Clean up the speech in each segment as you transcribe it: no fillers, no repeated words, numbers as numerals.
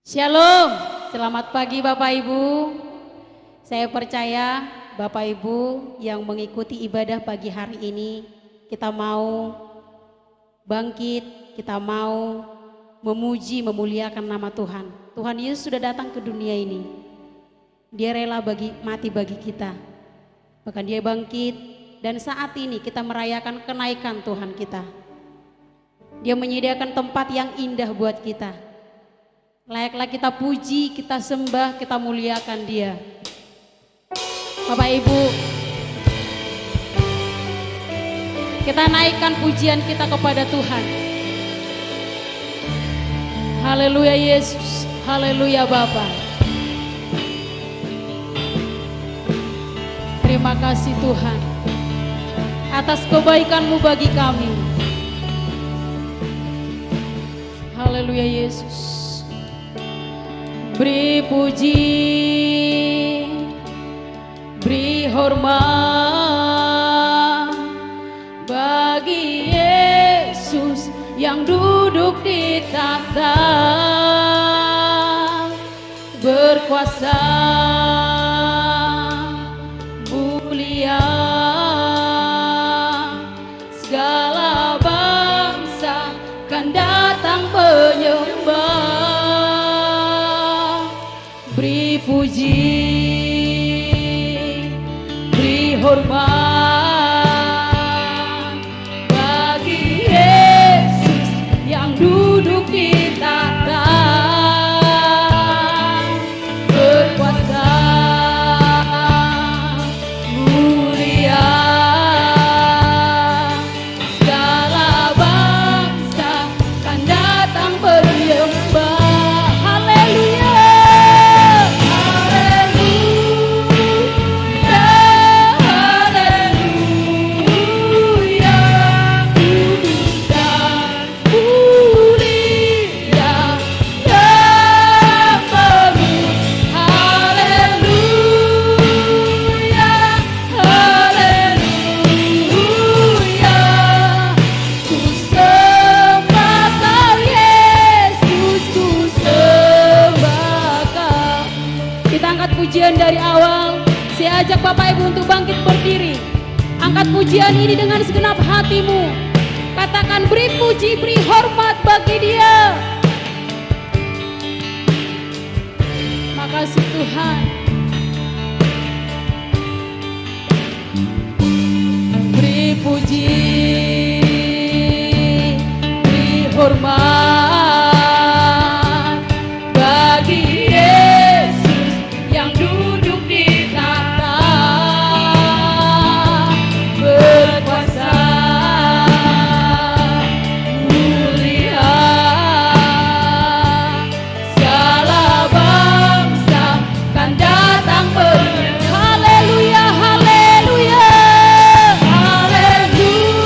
Shalom, selamat pagi Bapak Ibu. Saya percaya Bapak Ibu yang mengikuti ibadah pagi hari ini, kita mau bangkit, kita mau memuji, memuliakan nama Tuhan. Tuhan Yesus sudah datang ke dunia ini. Dia rela mati bagi kita. Bahkan dia bangkit dan saat ini kita merayakan kenaikan Tuhan kita. Dia menyediakan tempat yang indah buat kita. Layaklah kita puji, kita sembah, kita muliakan Dia. Bapak Ibu, kita naikkan pujian kita kepada Tuhan. Haleluya Yesus, haleluya Bapa. Terima kasih Tuhan atas kebaikan-Mu bagi kami. Haleluya Yesus. Beri puji, beri hormat bagi Yesus yang duduk di tahta, berkuasa mulia, segala bangsa kan datang menyembah. Beri puji, beri hormat bagi Yesus yang duduk di tahta, berkuasa mulia, segala bangsa kan datang menyembah. Pujian dari awal, saya ajak Bapak Ibu untuk bangkit berdiri. Angkat pujian ini dengan segenap hatimu. Katakan beri puji, beri hormat bagi Dia. Makasih Tuhan. Beri puji, beri hormat bagi Haleluya, haleluya, haleluya.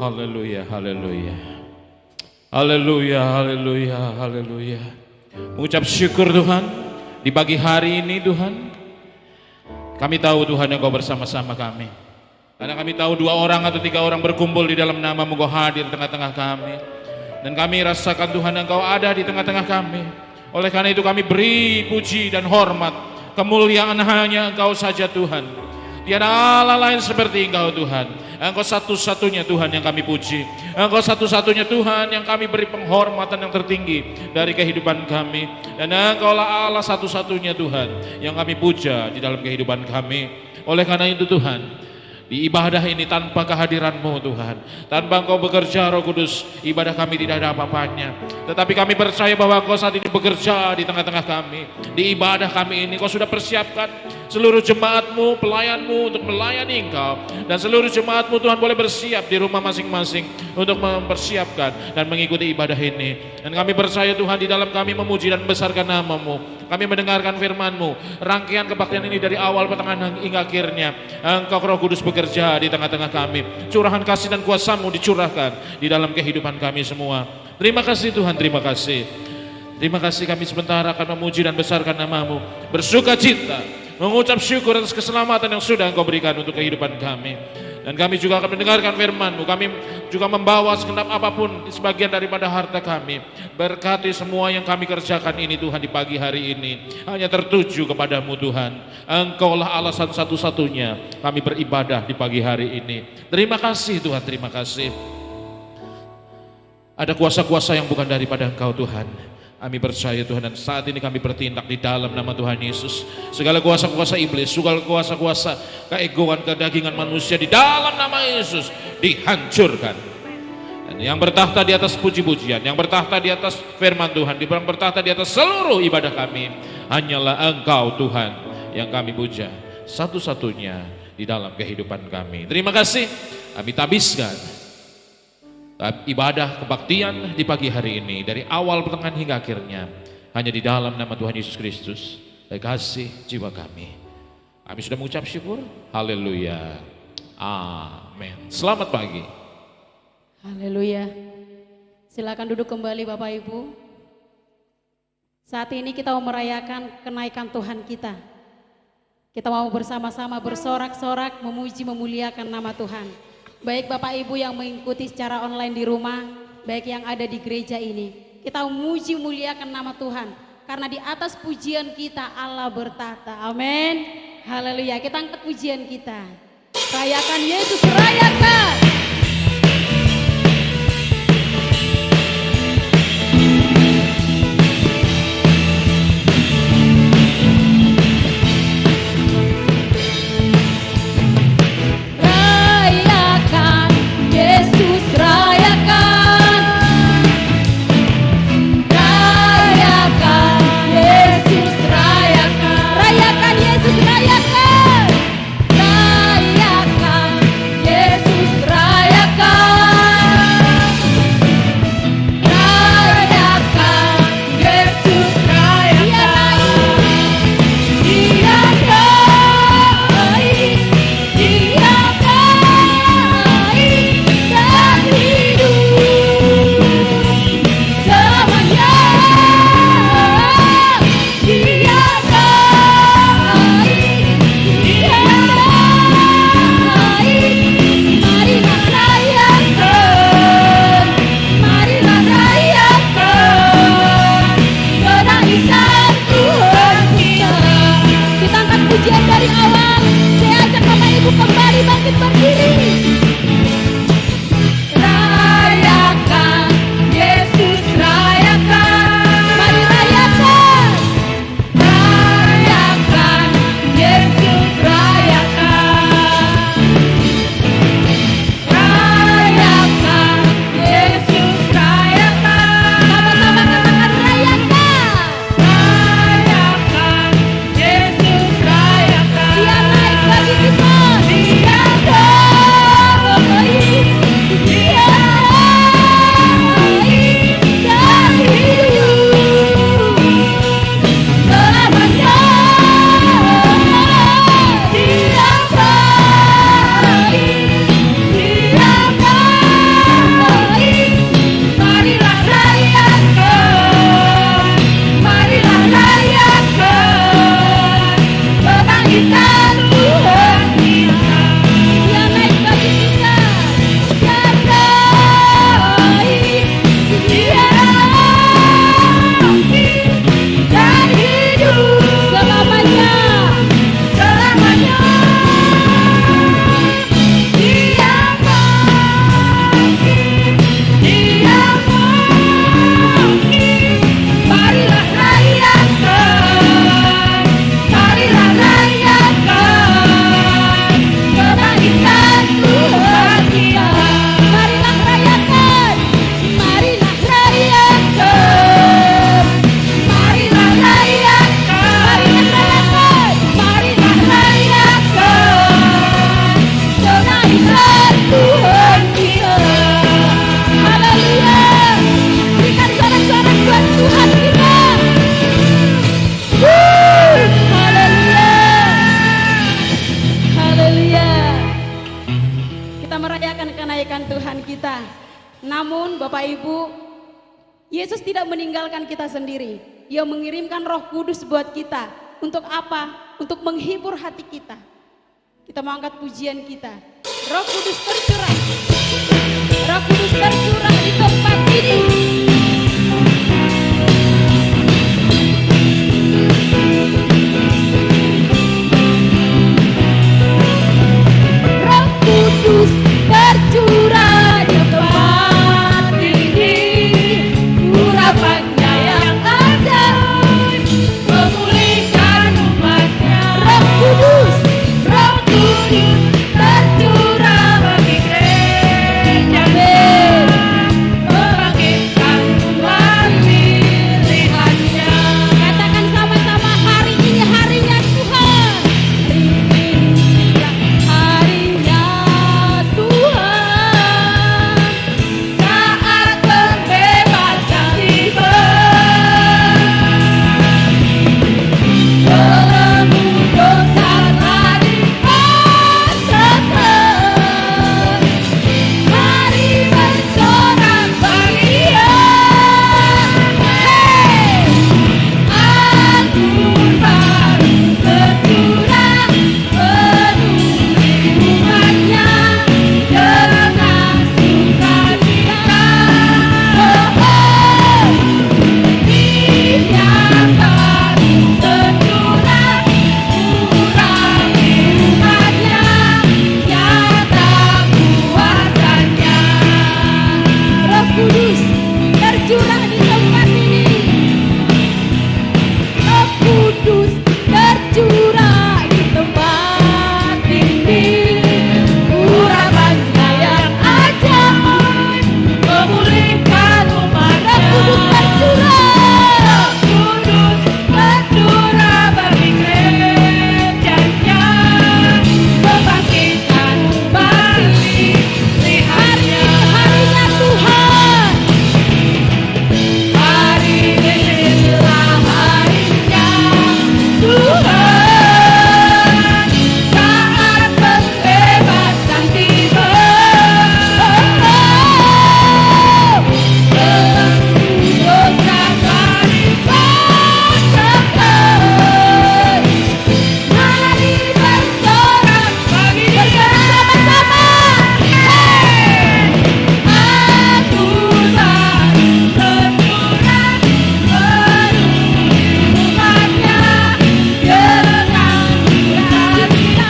Haleluya, haleluya. Haleluya, haleluya, haleluya. Mengucap syukur Tuhan di pagi hari ini Tuhan. Kami tahu Tuhan Engkau bersama-sama kami. Karena kami tahu 2 orang atau 3 orang berkumpul di dalam nama-Mu, Engkau hadir di tengah-tengah kami. Dan kami rasakan Tuhan Engkau ada di tengah-tengah kami. Oleh karena itu kami beri puji dan hormat, kemuliaan hanya Engkau saja Tuhan. Tiada Allah lain seperti Engkau Tuhan. Engkau satu-satunya Tuhan yang kami puji. Engkau satu-satunya Tuhan yang kami beri penghormatan yang tertinggi dari kehidupan kami. Dan Engkaulah Allah satu-satunya Tuhan yang kami puja di dalam kehidupan kami. Oleh karena itu Tuhan, di ibadah ini tanpa kehadiran-Mu Tuhan, tanpa Engkau bekerja Roh Kudus, ibadah kami tidak ada apa-apanya. Tetapi kami percaya bahwa Engkau saat ini bekerja di tengah-tengah kami. Di ibadah kami ini Engkau sudah persiapkan seluruh jemaat-Mu, pelayan-Mu untuk melayani Engkau. Dan seluruh jemaat-Mu Tuhan boleh bersiap di rumah masing-masing untuk mempersiapkan dan mengikuti ibadah ini. Dan kami percaya Tuhan di dalam kami memuji dan membesarkan nama-Mu. Kami mendengarkan firman-Mu, rangkaian kebaktian ini dari awal, pertengahan hingga akhirnya. Engkau Roh Kudus bekerja di tengah-tengah kami. Curahan kasih dan kuasa-Mu dicurahkan di dalam kehidupan kami semua. Terima kasih Tuhan, terima kasih. Terima kasih, kami sebentar akan memuji dan besarkan nama-Mu. Bersuka cita, mengucap syukur atas keselamatan yang sudah Engkau berikan untuk kehidupan kami. Dan kami juga akan mendengarkan firman-Mu. Kami juga membawa segenap apapun sebagian daripada harta kami. Berkati semua yang kami kerjakan ini Tuhan di pagi hari ini. Hanya tertuju kepadamu Tuhan. Engkaulah alasan satu-satunya kami beribadah di pagi hari ini. Terima kasih Tuhan, terima kasih. Ada kuasa-kuasa yang bukan daripada Engkau Tuhan. Kami percaya Tuhan, dan saat ini kami bertindak di dalam nama Tuhan Yesus. Segala kuasa-kuasa iblis, segala kuasa-kuasa keegoan, kedagingan manusia di dalam nama Yesus dihancurkan. Dan yang bertahta di atas puji-pujian, yang bertahta di atas firman Tuhan, yang bertahta di atas seluruh ibadah kami, hanyalah Engkau Tuhan yang kami puja, satu-satunya di dalam kehidupan kami. Terima kasih, kami tabiskan ibadah kebaktian di pagi hari ini dari awal, pertengahan hingga akhirnya hanya di dalam nama Tuhan Yesus Kristus, kasih jiwa kami. Kami sudah mengucap syukur. Haleluya, amin. Selamat pagi. Haleluya. Silakan duduk kembali Bapak Ibu. Saat ini kita mau merayakan kenaikan Tuhan kita. Kita mau bersama-sama bersorak-sorak memuji memuliakan nama Tuhan. Baik Bapak Ibu yang mengikuti secara online di rumah, baik yang ada di gereja ini, kita memuji muliakan nama Tuhan. Karena di atas pujian kita Allah bertahta. Amin. Haleluya. Kita angkat pujian kita. Rayakan Yesus, rayakan. Rayakan Yesus, rayakan. Rayakan Yesus. merayakan kenaikan Tuhan kita. Namun Bapak Ibu, Yesus tidak meninggalkan kita sendiri. Dia mengirimkan Roh Kudus buat kita. Untuk apa? Untuk menghibur hati kita. Kita mau angkat pujian kita. Roh Kudus tercurah. Roh Kudus tercurah di tempat ini. Roh Kudus tercurah di tempat ini. Urapannya yang ajaib memulihkan umatnya. Roh Kudus tercurah bagi gereja, membangkitkan umat pilihannya. Katakan sama-sama, hari ini harinya Tuhan. Hari ini harinya Tuhan. Saat pembebasan tiba, belenggu dosa telah dipasrahkan. Hari bersorak bahagia. Hey, anggur baru tercurah penuhi umatnya dengan sukacita. Minyak baru tercurah urapi umatnya, nyata kuasanya. Roh Kudus tercurah di tempat ini. Roh Kudus tercurah di tempat ini. Urapannya yang ajaib memulihkan umatnya. Roh Kudus tercurah bagi gerejanya, membangkitkan umat pilihannya. Harinya Tuhan. Hari inilah harinya Tuhan. Saat pembebasan tiba, belenggu dosa telah dipasrahkan. Mari bersorak bagi bersama-sama. Anggur baru tercurah penuhi umatnya dengan sukacita.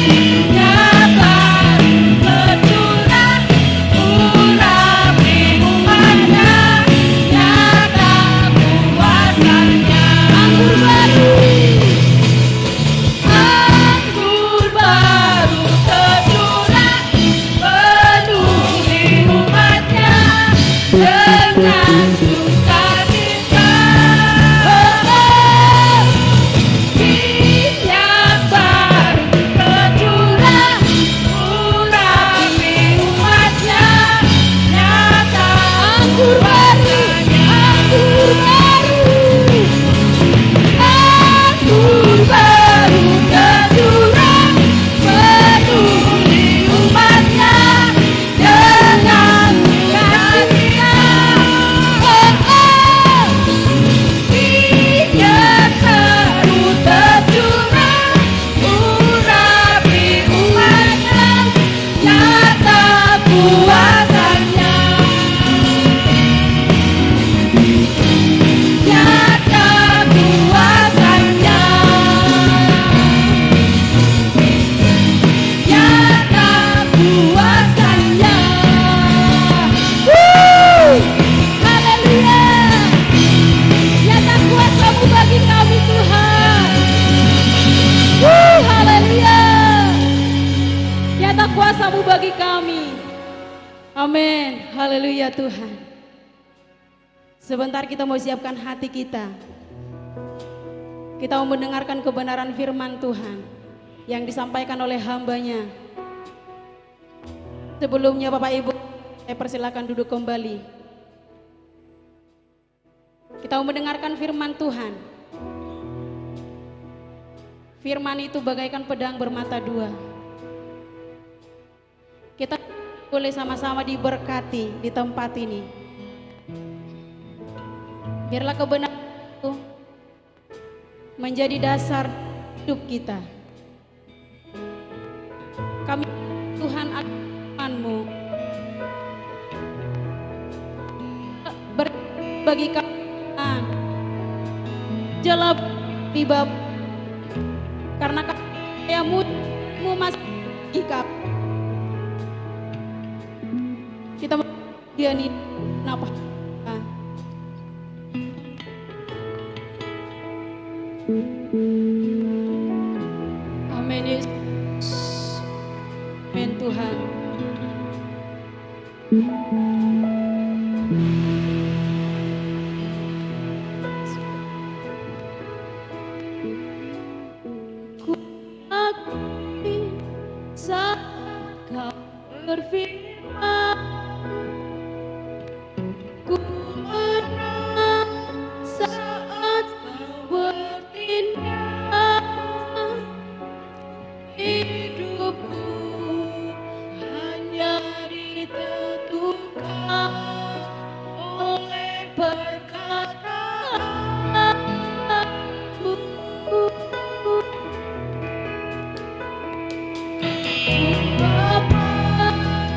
Minyak baru tercurah urapi umatnya, nyata kuasanya. Anggur baru tercurah penuhi umatnya dengan sukacita. Minyak baru tercurah urapi umatnya, nyata anggur baru tercurah penuhi umatnya dengan sukacita. Minyak baru tercurah urapi umatnya, nyata kuasanya. Nyata kuasanya. Nyata kuasanya. Haleluya. Nyata kuasa-Mu bagi kami Tuhan. Haleluya. Nyata kuasa-Mu bagi kami. Amin. Haleluya Tuhan. Sebentar kita mau siapkan hati kita. Kita mau mendengarkan kebenaran firman Tuhan yang disampaikan oleh hamba-Nya. Sebelumnya Bapak Ibu, saya persilakan duduk kembali. Kita mau mendengarkan firman Tuhan. Firman itu bagaikan pedang bermata dua. Kita boleh sama-sama diberkati di tempat ini. Biarlah kebenaran itu menjadi dasar hidup kita. Kami Tuhan firman-Mu bagi kami jelap di bab karena kamu masih ikap kita dia nih kenapa amin Yesus amin Tuhan. Saat kau berfirman, ku menang saat kau bertindak. Hidupku hanya ditentukan oleh perkataanmu. Bapakkan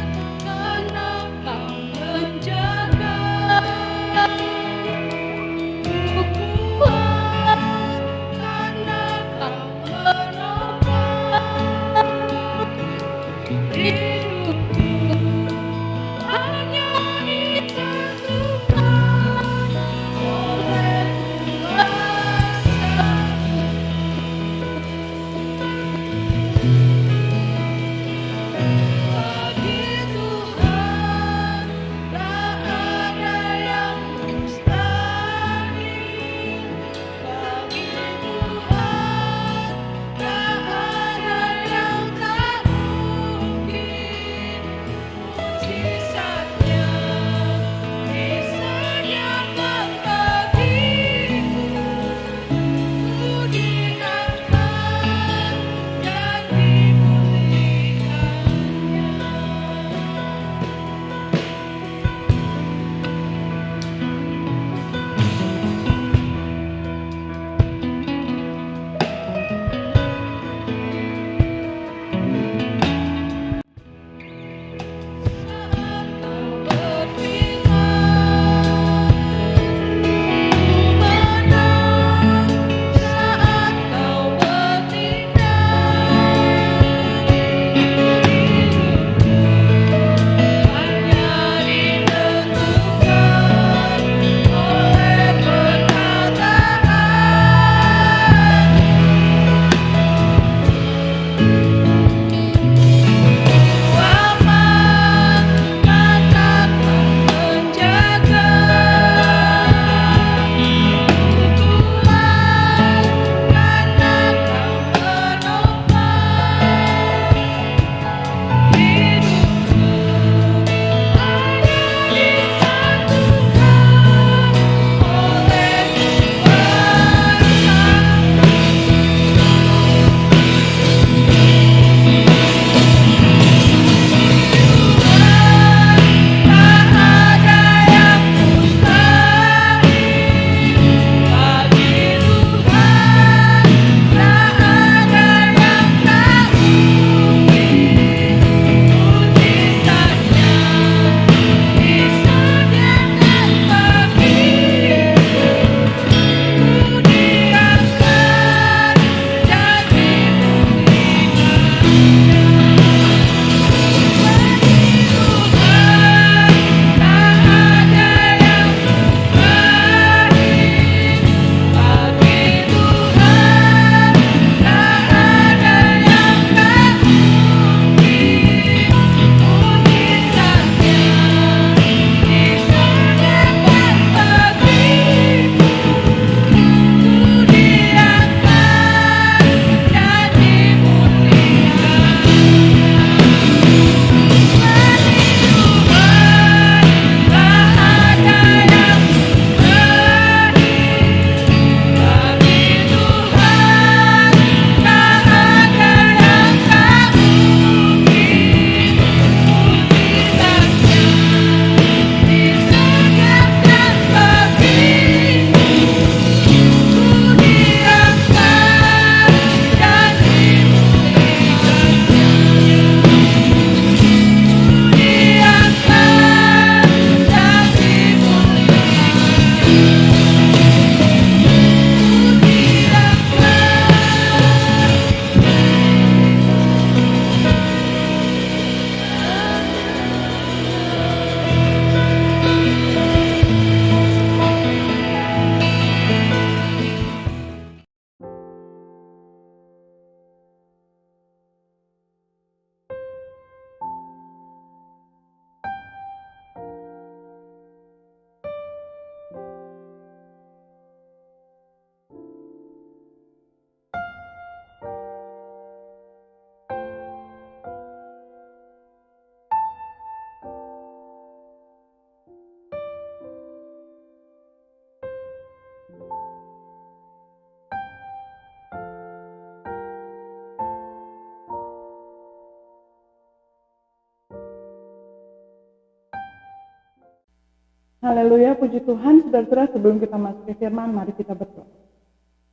Haleluya, puji Tuhan. Saudara-saudara, sebelum kita masuk ke firman, mari kita berdoa.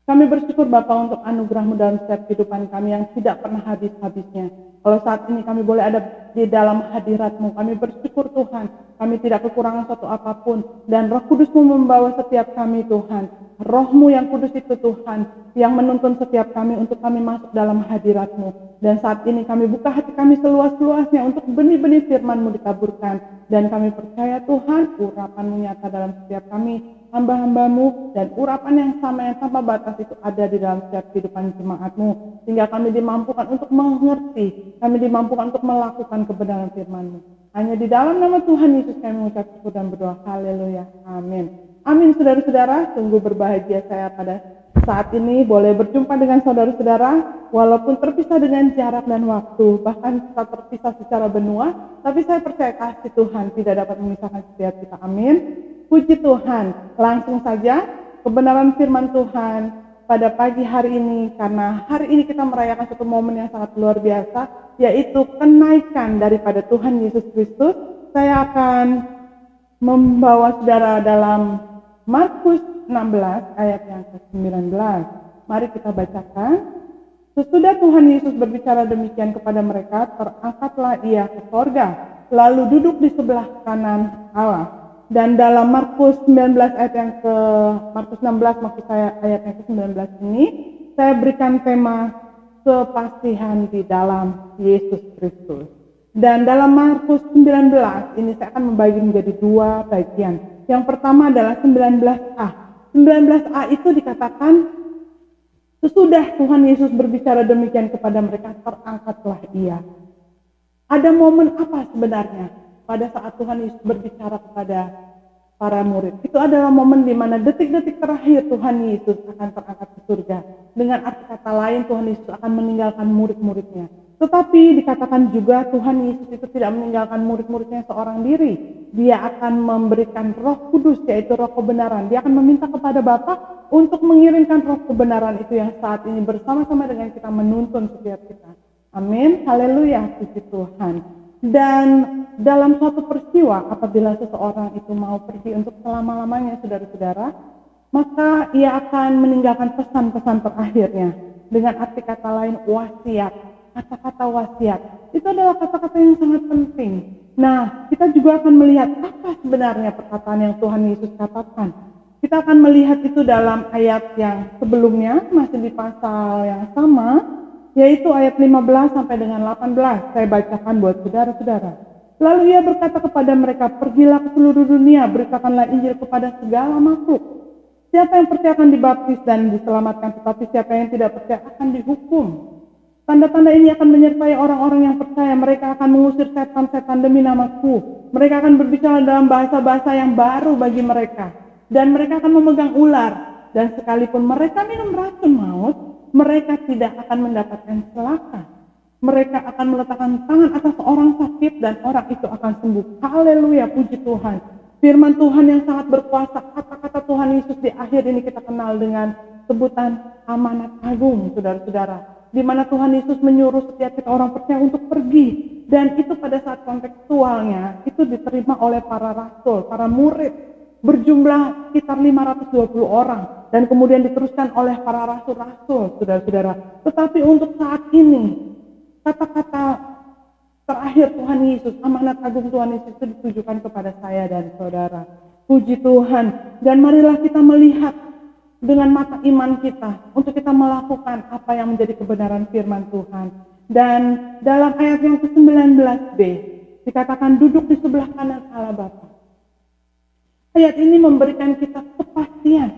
Kami bersyukur Bapa untuk anugerah-Mu dalam setiap kehidupan kami yang tidak pernah habis-habisnya. Kalau saat ini kami boleh ada di dalam hadirat-Mu, kami bersyukur Tuhan. Kami tidak kekurangan suatu apapun. Dan Roh Kudus-Mu membawa setiap kami Tuhan. Roh-Mu yang kudus itu Tuhan, yang menuntun setiap kami untuk kami masuk dalam hadirat-Mu. Dan saat ini kami buka hati kami seluas-luasnya untuk benih-benih firman-Mu ditaburkan. Dan kami percaya Tuhan, urapan-Mu nyata dalam setiap kami, hamba-hamba-Mu, dan urapan yang sama yang tanpa batas itu ada di dalam setiap kehidupan jemaat-Mu, sehingga kami dimampukan untuk mengerti, kami dimampukan untuk melakukan kebenaran firman-Mu. Hanya di dalam nama Tuhan Yesus kami mengucap syukur dan berdoa. Haleluya, amin. Amin. Saudara-saudara, sungguh berbahagia saya pada saat ini boleh berjumpa dengan saudara-saudara, walaupun terpisah dengan jarak dan waktu, bahkan kita terpisah secara benua, tapi saya percaya kasih Tuhan tidak dapat memisahkan setiap kita. Amin. Puji Tuhan. Langsung saja kebenaran firman Tuhan pada pagi hari ini, karena hari ini kita merayakan satu momen yang sangat luar biasa, yaitu kenaikan daripada Tuhan Yesus Kristus. Saya akan membawa saudara dalam Markus 16 ayat yang ke-19. Mari kita bacakan. Sesudah Tuhan Yesus berbicara demikian kepada mereka, terangkatlah ia ke sorga, lalu duduk di sebelah kanan Allah. Dan dalam Markus 19 ayat yang ke Markus 16 maksud saya ayat yang ke-19 ini, saya berikan tema kepastian di dalam Yesus Kristus. Dan dalam Markus 19 ini saya akan membagi menjadi dua bagian. Yang pertama adalah 19a. 19a itu dikatakan sesudah Tuhan Yesus berbicara demikian kepada mereka, terangkatlah ia. Ada momen apa sebenarnya pada saat Tuhan Yesus berbicara kepada para murid? Itu adalah momen di mana detik-detik terakhir Tuhan Yesus akan terangkat ke surga. Dengan arti kata lain, Tuhan Yesus akan meninggalkan murid-muridnya. Tetapi dikatakan juga Tuhan Yesus itu tidak meninggalkan murid-muridnya seorang diri. Dia akan memberikan Roh Kudus, yaitu Roh kebenaran. Dia akan meminta kepada Bapa untuk mengirimkan Roh kebenaran itu yang saat ini bersama-sama dengan kita menuntun setiap kita. Amin. Haleluya, puji Tuhan. Dan dalam suatu peristiwa, apabila seseorang itu mau pergi untuk selama-lamanya, saudara-saudara, maka ia akan meninggalkan pesan-pesan terakhirnya. Dengan arti kata lain, wasiat. Kata-kata wasiat itu adalah kata-kata yang sangat penting. Nah, kita juga akan melihat apa sebenarnya perkataan yang Tuhan Yesus katakan. Kita akan melihat itu dalam ayat yang sebelumnya, masih di pasal yang sama, yaitu ayat 15 sampai dengan 18. Saya bacakan buat saudara-saudara. Lalu ia berkata kepada mereka, pergilah ke seluruh dunia, beritakanlah Injil kepada segala makhluk. Siapa yang percaya akan dibaptis dan diselamatkan, tetapi siapa yang tidak percaya akan dihukum. Tanda-tanda ini akan menyertai orang-orang yang percaya. Mereka akan mengusir setan-setan demi namaku. Mereka akan berbicara dalam bahasa-bahasa yang baru bagi mereka. Dan mereka akan memegang ular. Dan sekalipun mereka minum racun maut, mereka tidak akan mendapatkan celaka. Mereka akan meletakkan tangan atas orang sakit dan orang itu akan sembuh. Haleluya, puji Tuhan. Firman Tuhan yang sangat berkuasa. Kata-kata Tuhan Yesus di akhir ini kita kenal dengan sebutan amanat agung, saudara-saudara. Di mana Tuhan Yesus menyuruh setiap kita orang percaya untuk pergi. Dan itu pada saat kontekstualnya, itu diterima oleh para rasul, para murid. Berjumlah sekitar 520 orang. Dan kemudian diteruskan oleh para rasul-rasul, saudara-saudara. Tetapi untuk saat ini, kata-kata terakhir Tuhan Yesus, amanat agung Tuhan Yesus itu ditujukan kepada saya dan saudara. Puji Tuhan. Dan marilah kita melihat dengan mata iman kita untuk kita melakukan apa yang menjadi kebenaran firman Tuhan. Dan dalam ayat yang ke-19b dikatakan duduk di sebelah kanan Allah Bapa. Ayat ini memberikan kita kepastian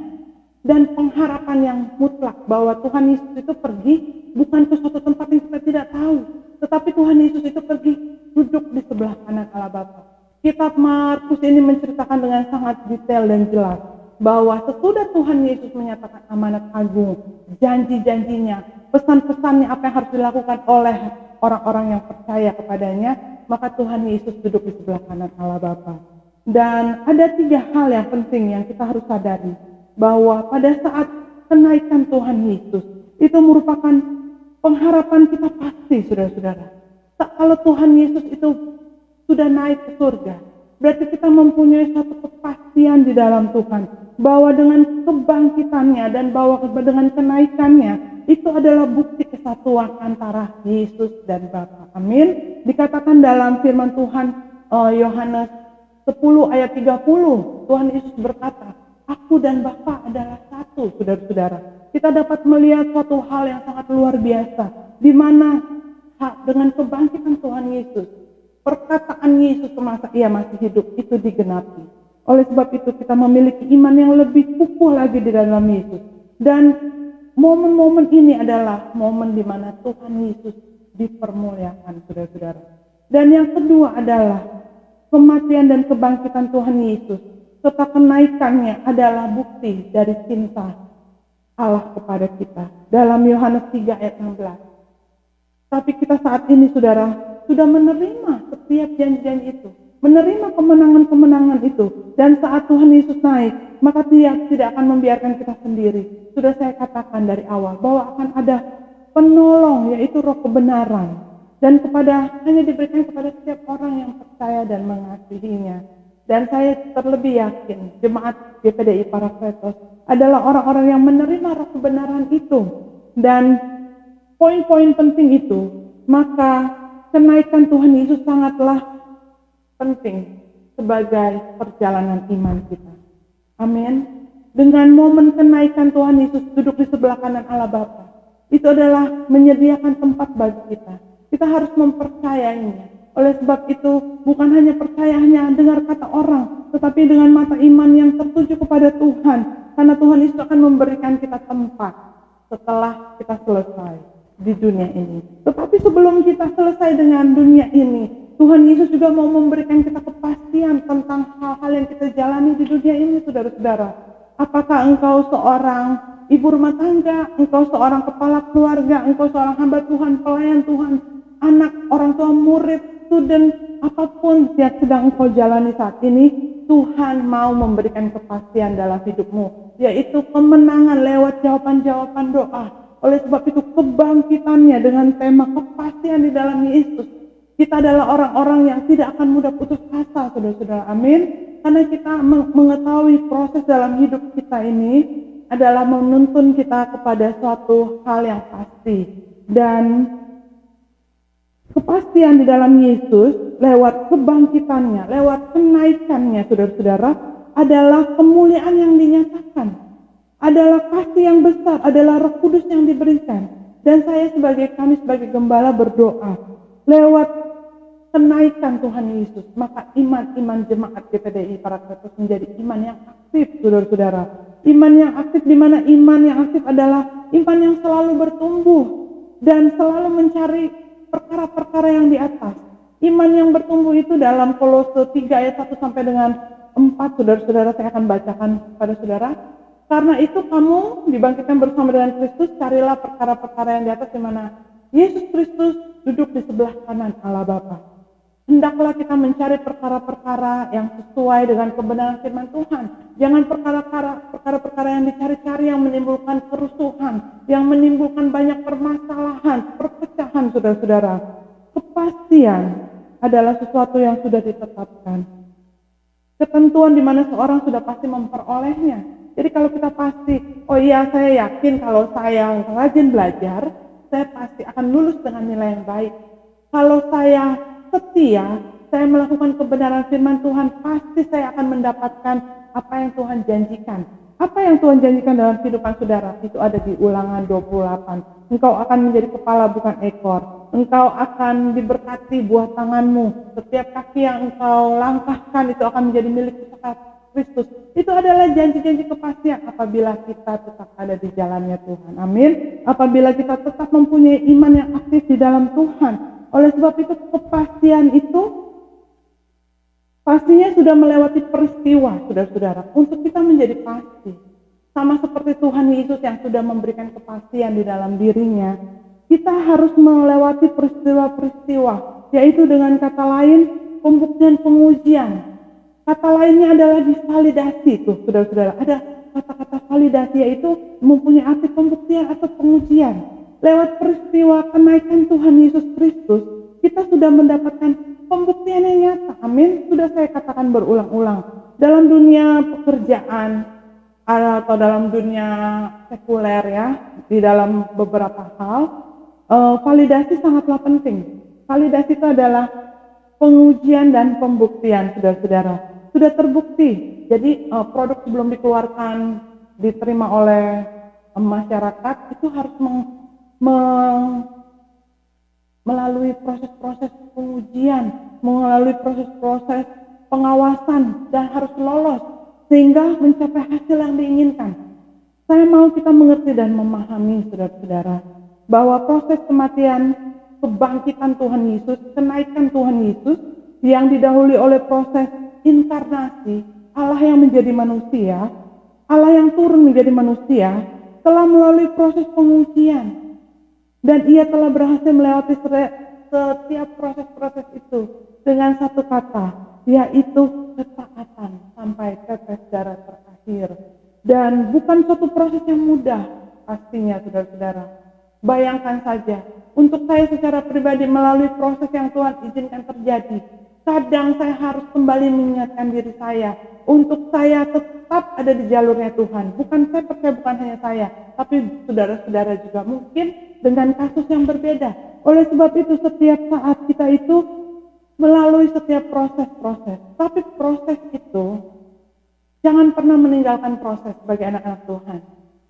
dan pengharapan yang mutlak bahwa Tuhan Yesus itu pergi bukan ke suatu tempat yang kita tidak tahu, tetapi Tuhan Yesus itu pergi duduk di sebelah kanan Allah Bapa. Kitab Markus ini menceritakan dengan sangat detail dan jelas bahwa sesudah Tuhan Yesus menyatakan amanat agung, janji-janjinya, pesan-pesannya apa yang harus dilakukan oleh orang-orang yang percaya kepadanya, maka Tuhan Yesus duduk di sebelah kanan Allah Bapa. Dan ada 3 hal yang penting yang kita harus sadari, bahwa pada saat kenaikan Tuhan Yesus itu merupakan pengharapan kita pasti, saudara-saudara. Kalau Tuhan Yesus itu sudah naik ke surga, Berarti kita mempunyai satu kepastian di dalam Tuhan, bahwa dengan kebangkitannya dan bahwa dengan kenaikannya, itu adalah bukti kesatuan antara Yesus dan Bapa. Amin. Dikatakan dalam firman Tuhan Yohanes 10 ayat 30, Tuhan Yesus berkata, aku dan Bapa adalah satu, saudara-saudara. Kita dapat melihat suatu hal yang sangat luar biasa, di mana dengan kebangkitan Tuhan Yesus, perkataan Yesus semasa ia masih hidup itu digenapi. Oleh sebab itu kita memiliki iman yang lebih kukuh lagi di dalam Yesus. Dan momen-momen ini adalah momen di mana Tuhan Yesus dipermuliakan, saudara-saudara. Dan yang kedua adalah kematian dan kebangkitan Tuhan Yesus serta kenaikannya adalah bukti dari cinta Allah kepada kita. Dalam Yohanes 3 ayat 16. Tapi kita saat ini, saudara, sudah menerima setiap janji-janji itu, menerima kemenangan-kemenangan itu, dan saat Tuhan Yesus naik, maka Dia tidak akan membiarkan kita sendiri. Sudah saya katakan dari awal bahwa akan ada penolong, yaitu Roh kebenaran, dan hanya diberikan kepada setiap orang yang percaya dan mengasihinya. Dan saya terlebih yakin jemaat GPDI Parakletos adalah orang-orang yang menerima Roh kebenaran itu, dan poin-poin penting itu, maka kenaikan Tuhan Yesus sangatlah penting sebagai perjalanan iman kita. Amin. Dengan momen kenaikan Tuhan Yesus duduk di sebelah kanan Allah Bapa, itu adalah menyediakan tempat bagi kita. Kita harus mempercayainya. Oleh sebab itu, bukan hanya percaya hanya dengar kata orang, tetapi dengan mata iman yang tertuju kepada Tuhan. Karena Tuhan Yesus akan memberikan kita tempat setelah kita selesai di dunia ini. Tetapi sebelum kita selesai dengan dunia ini, Tuhan Yesus juga mau memberikan kita kepastian tentang hal-hal yang kita jalani di dunia ini, saudara-saudara. Apakah engkau seorang ibu rumah tangga, engkau seorang kepala keluarga, engkau seorang hamba Tuhan, pelayan Tuhan, anak, orang tua, murid, student, apapun yang sedang engkau jalani saat ini, Tuhan mau memberikan kepastian dalam hidupmu, yaitu kemenangan lewat jawaban-jawaban doa. Oleh sebab itu kebangkitannya dengan tema kepastian di dalam Yesus, kita adalah orang-orang yang tidak akan mudah putus asa, saudara-saudara. Amin. Karena kita mengetahui proses dalam hidup kita ini adalah menuntun kita kepada suatu hal yang pasti. Dan kepastian di dalam Yesus lewat kebangkitannya, lewat kenaikannya, saudara-saudara, adalah kemuliaan yang dinyatakan, adalah kasih yang besar, adalah Roh Kudus yang diberikan. Dan kami sebagai gembala berdoa lewat kenaikan Tuhan Yesus, maka iman jemaat GPDI Parakletos menjadi iman yang aktif, saudara-saudara. Iman yang aktif, di mana iman yang aktif adalah iman yang selalu bertumbuh dan selalu mencari perkara-perkara yang di atas. Iman yang bertumbuh itu dalam Kolose 3 ayat 1 sampai dengan 4, saudara-saudara, saya akan bacakan kepada saudara. Karena itu kamu dibangkitkan bersama dengan Kristus, carilah perkara-perkara yang di atas, di mana Yesus Kristus duduk di sebelah kanan Allah Bapa. Hendaklah kita mencari perkara-perkara yang sesuai dengan kebenaran firman Tuhan. Jangan perkara-perkara yang dicari-cari yang menimbulkan kerusuhan, yang menimbulkan banyak permasalahan, perpecahan, saudara-saudara. Kepastian adalah sesuatu yang sudah ditetapkan. Ketentuan di mana seorang sudah pasti memperolehnya. Jadi kalau kita pasti, oh iya saya yakin kalau saya rajin belajar, saya pasti akan lulus dengan nilai yang baik. Kalau saya setia, saya melakukan kebenaran firman Tuhan, pasti saya akan mendapatkan apa yang Tuhan janjikan. Apa yang Tuhan janjikan dalam kehidupan saudara? Itu ada di Ulangan 28. Engkau akan menjadi kepala bukan ekor. Engkau akan diberkati buah tanganmu. Setiap kaki yang engkau langkahkan itu akan menjadi milik Kristus. Itu adalah janji-janji kepastian apabila kita tetap ada di jalannya Tuhan. Amin. Apabila kita tetap mempunyai iman yang aktif di dalam Tuhan. Oleh sebab itu kepastian itu pastinya sudah melewati peristiwa, saudara-saudara, untuk kita menjadi pasti. Sama seperti Tuhan Yesus yang sudah memberikan kepastian di dalam dirinya, kita harus melewati peristiwa-peristiwa, yaitu dengan kata lain pembuktian pengujian. Kata lainnya adalah divalidasi, tuh saudara-saudara. Ada kata-kata validasi, yaitu mempunyai arti pembuktian atau pengujian. Lewat peristiwa kenaikan Tuhan Yesus Kristus, kita sudah mendapatkan pembuktian yang nyata. Amin. Sudah saya katakan akan berulang-ulang. Dalam dunia pekerjaan atau dalam dunia sekuler ya, di dalam beberapa hal, validasi sangatlah penting. Validasi itu adalah pengujian dan pembuktian, saudara-saudara. Sudah terbukti, jadi produk sebelum dikeluarkan, diterima oleh masyarakat, itu harus melalui proses-proses pengujian, melalui proses-proses pengawasan, dan harus lolos sehingga mencapai hasil yang diinginkan. Saya mau kita mengerti dan memahami, saudara-saudara, bahwa proses kematian, kebangkitan Tuhan Yesus, kenaikan Tuhan Yesus yang didahului oleh proses inkarnasi, Allah yang menjadi manusia, Allah yang turun menjadi manusia, telah melalui proses pengujian. Dan ia telah berhasil melewati setiap proses-proses itu dengan satu kata, yaitu ketaatan sampai tetes darah terakhir. Dan bukan suatu proses yang mudah pastinya, saudara-saudara. Bayangkan saja, untuk saya secara pribadi melalui proses yang Tuhan izinkan terjadi, kadang saya harus kembali mengingatkan diri saya untuk saya tetap ada di jalurnya Tuhan. Bukan saya percaya, bukan hanya saya, tapi saudara-saudara juga mungkin dengan kasus yang berbeda. Oleh sebab itu setiap saat kita itu melalui setiap proses-proses. Tapi proses itu jangan pernah meninggalkan proses sebagai anak-anak Tuhan.